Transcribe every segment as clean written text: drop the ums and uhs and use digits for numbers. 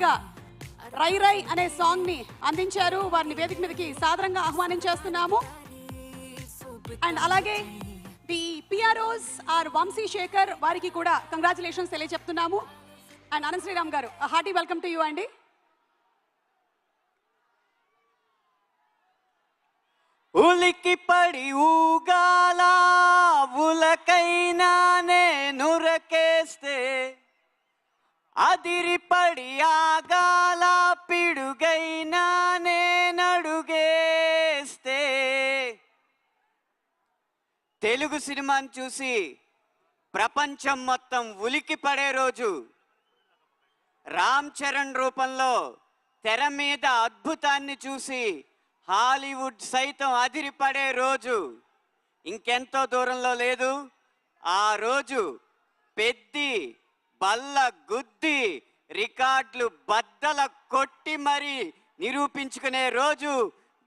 గా రై రై అనే సాంగ్ ని అందించారు. వారిని వేదిక మీదకి సాదరంగా ఆహ్వానించేస్తున్నాము. అండ్ అలాగే the PROs are Vamsi Shekhar, వారికి కూడా కంగ్రాచులేషన్స్ తెలియజెప్తున్నాము. అండ్ అనంత శ్రీరామ్ గారు, హార్టీ వెల్కమ్ టు యూ అండి. ఉలికి పడి ఊగాల ఉలకైనా నేనురకేస్తే, అదిరిపడి ఆగాల పిడుగైనా నేనడుగేస్తే, తెలుగు సినిమాని చూసి ప్రపంచం మొత్తం ఉలికి పడే రోజు, రామ్ చరణ్ రూపంలో తెర మీద అద్భుతాన్ని చూసి హాలీవుడ్ సైతం అదిరిపడే రోజు ఇంకెంతో దూరంలో లేదు. ఆ రోజు పెద్ది బల్ల గుద్ది రికార్డులు బద్దల కొట్టి మరి నిరూపించుకునే రోజు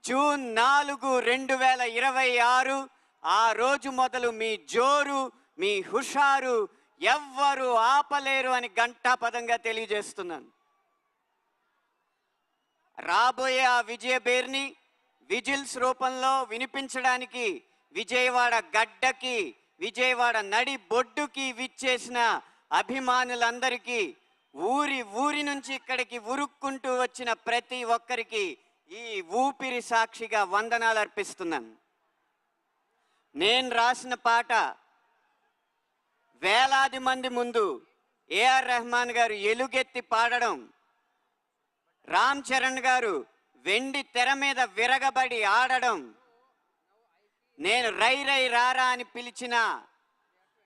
జూన్ 4, 2026. ఆ రోజు మొదలు మీ జోరు, మీ హుషారు ఎవ్వరు ఆపలేరు అని ఘంటాపదంగా తెలియజేస్తున్నాను. రాబోయే ఆ విజయ బేర్ని విజిల్స్ రూపంలో వినిపించడానికి విజయవాడ గడ్డకి, విజయవాడ నడి బొడ్డుకి విచ్చేసిన అభిమానులందరికీ, ఊరి నుంచి ఇక్కడికి ఉరుక్కుంటూ వచ్చిన ప్రతి ఒక్కరికి ఈ ఊపిరి సాక్షిగా వందనాలు అర్పిస్తున్నాను. నేను రాసిన పాట వేలాది మంది ముందు ఏఆర్ రెహమాన్ గారు ఎలుగెత్తి పాడడం, రామ్ చరణ్ గారు వెండి తెర మీద విరగబడి ఆడడం, నేను రై రై రారా అని పిలిచిన,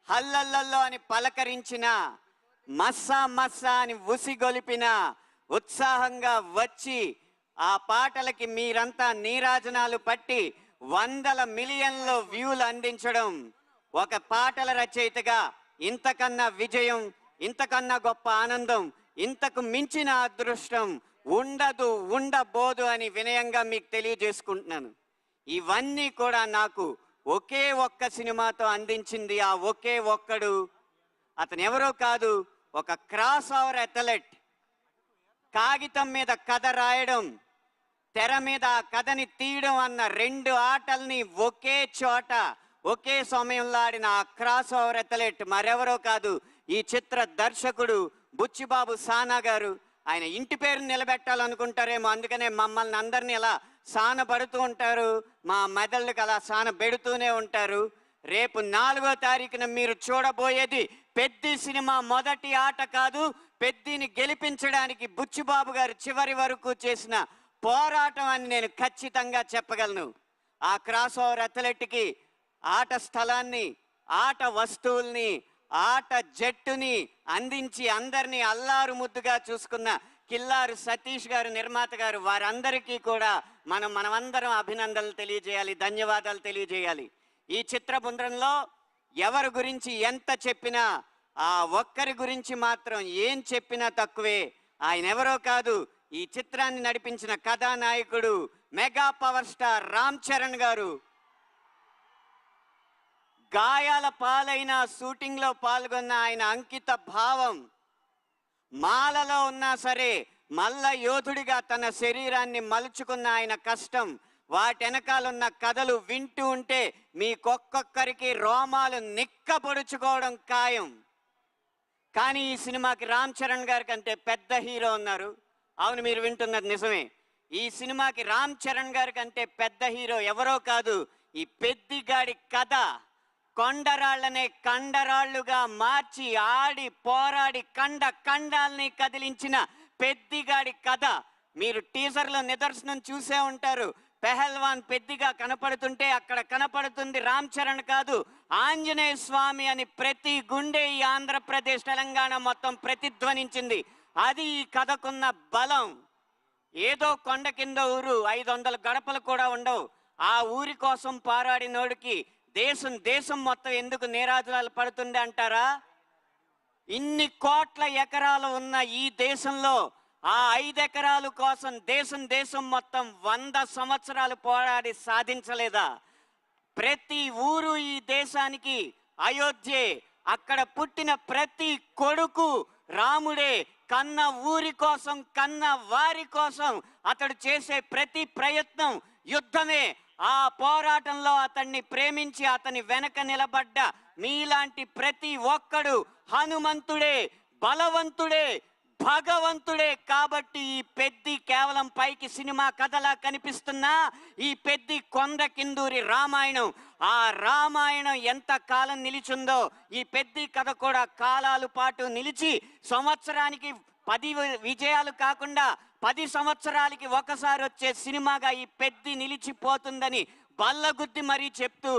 హల్లల్లల్లో అని పలకరించిన, మస్సా మస్సా అని ఉసిగొలిపిన, ఉత్సాహంగా వచ్చి ఆ పాటలకి మీరంతా నీరాజనాలు పట్టి 100 మిలియన్ల వ్యూలు అందించడం, ఒక పాటల రచయితగా ఇంతకన్నా విజయం, ఇంతకన్నా గొప్ప ఆనందం, ఇంతకు మించిన అదృష్టం ఉండదు, ఉండబోదు అని వినయంగా మీకు తెలియజేసుకుంటున్నాను. ఇవన్నీ కూడా నాకు ఒకే ఒక్క సినిమాతో అందించింది ఆ ఒకే ఒక్కడు. అతను ఎవరో కాదు, ఒక క్రాస్ ఓవర్ అథ్లెట్. కాగితం మీద కథ రాయడం, తెర మీద ఆ కథని తీయడం అన్న 2 ఆటల్ని ఒకే చోట ఒకే సమయంలో ఆడిన ఆ క్రాస్ ఓవర్ అథ్లెట్ మరెవరో కాదు, ఈ చిత్ర దర్శకుడు బుచ్చిబాబు సానా గారు. ఆయన ఇంటి పేరు నిలబెట్టాలనుకుంటారేమో, అందుకనే మమ్మల్ని అందరినీ అలా సానబడుతూ ఉంటారు, మా మెదళ్ళకి అలా సానబెడుతూనే ఉంటారు. రేపు 4వ తారీఖున మీరు చూడబోయేది పెద్ది సినిమా మొదటి ఆట కాదు, పెద్దిని గెలిపించడానికి బుచ్చిబాబు గారు చివరి వరకు చేసిన పోరాటం అని నేను ఖచ్చితంగా చెప్పగలను. ఆ క్రాస్ ఓవర్ అథ్లెట్కి ఆట స్థలాన్ని, ఆట వస్తువుల్ని, ఆట జట్టుని అందించి అందరినీ అల్లారు ముద్దుగా చూసుకున్న కిల్లారు సతీష్ గారు, నిర్మాత గారు, వారందరికీ కూడా మనమందరం అభినందనలు తెలియజేయాలి, ధన్యవాదాలు తెలియజేయాలి. ఈ చిత్ర బృందంలో ఎవరి గురించి ఎంత చెప్పినా, ఆ ఒక్కరి గురించి మాత్రం ఏం చెప్పినా తక్కువే. ఆయన ఎవరో కాదు, ఈ చిత్రాన్ని నడిపించిన కథానాయకుడు, mega power star Ram Charan గారు. గాయాల పాలైన షూటింగ్లో పాల్గొన్న ఆయన అంకిత భావం, మాలలో ఉన్నా సరే మల్ల యోధుడిగా తన శరీరాన్ని మలుచుకున్న ఆయన కష్టం, వాటెనకాలన్న కథలు వింటూ ఉంటే మీకొక్కొక్కరికి రోమాలు నిక్కపొడుచుకోవడం ఖాయం. కానీ ఈ సినిమాకి రామ్ చరణ్ గారి కంటే పెద్ద హీరో ఉన్నారు. అవును, మీరు వింటున్నది నిజమే. ఈ సినిమాకి రామ్ చరణ్ గారి కంటే పెద్ద హీరో ఎవరో కాదు, ఈ పెద్దిగాడి కథ కొండరాళ్లనే కండరాళ్లుగా మార్చి ఆడి పోరాడి కండాల్ని కదిలించిన పెద్దిగాడి కథ. మీరు టీజర్లో నిదర్శనం చూసే ఉంటారు. పెహల్వాన్ పెద్దిగా కనపడుతుంటే అక్కడ కనపడుతుంది రామ్ చరణ్ కాదు, ఆంజనేయ స్వామి అని ప్రతి గుండె ఈ ఆంధ్రప్రదేశ్, తెలంగాణ మొత్తం ప్రతిధ్వనించింది. అది ఈ కథకున్న బలం. ఏదో కొండ కింద ఊరు, 500 గడపలు కూడా ఉండవు. ఆ ఊరి కోసం పోరాడినోడికి దేశం మొత్తం ఎందుకు నీరాజనాలు పడుతుంది అంటారా? ఇన్ని కోట్ల ఎకరాలు ఉన్న ఈ దేశంలో ఆ 5 ఎకరాల కోసం దేశం మొత్తం 100 సంవత్సరాలు పోరాడి సాధించలేదా? ప్రతి ఊరు ఈ దేశానికి అయోధ్యే. అక్కడ పుట్టిన ప్రతి కొడుకు రాముడే, కన్న ఊరి కోసం, కన్న వారి కోసం అతడు చేసే ప్రతి ప్రయత్నం యుద్ధమే. ఆ పోరాటంలో అతన్ని ప్రేమించి అతని వెనక నిలబడ్డ మీలాంటి ప్రతి ఒక్కడు హనుమంతుడే, బలవంతుడే, భగవంతుడే. కాబట్టి ఈ పెద్ది కేవలం పైకి సినిమా కథలా కనిపిస్తున్నా ఈ పెద్ది కొండ కిందూరి రామాయణం. ఆ రామాయణం ఎంత కాలం నిలిచిందో ఈ పెద్ది కథ కూడా కాలాల పాటు నిలిచి సంవత్సరానికి 10 విజయాలు కాకుండా 10 సంవత్సరాలకి ఒకసారి వచ్చే సినిమాగా ఈ పెద్ది నిలిచిపోతుందని బల్లగుద్ది మరీ చెప్తూ,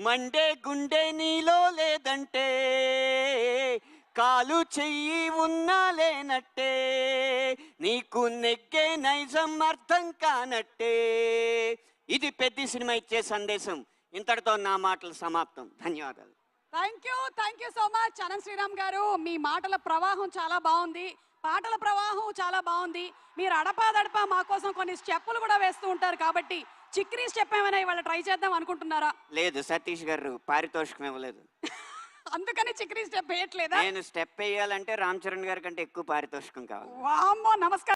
మండే గుండె నీలో లేదంటే కాలు చెయ్యి ఉన్నా లేనట్టే, నీకు నెగ్గే నైజం అర్థం కానట్టే. ఇది పెద్ద సినిమా ఇచ్చే సందేశం. ఇంతటితో నా మాటలు సమాప్తం. ధన్యవాదాలు. Thank you so much Anant Sriram గారు. మీ మాటల ప్రవాహం చాలా బాగుంది, పాటల ప్రవాహం చాలా బాగుంది. మీరు అడపాదడపా మా కోసం కొన్ని స్టెప్పులు కూడా వేస్తూ ఉంటారు. కాబట్టి చిక్రీ స్టెప్ ఏమైనా ఇవాళ ట్రై చేద్దాం అనుకుంటున్నారా? లేదు, సతీష్ గారు పారితోషికం ఇవ్వలేదు. అందుకని చిక్రీ స్టెప్ వేయట్లేదా? నేను స్టెప్ వేయాలంటే రామ్ చరణ్ గారి కంటే ఎక్కువ పారితోషికం కావాలి. వామ్మో, నమస్కారం.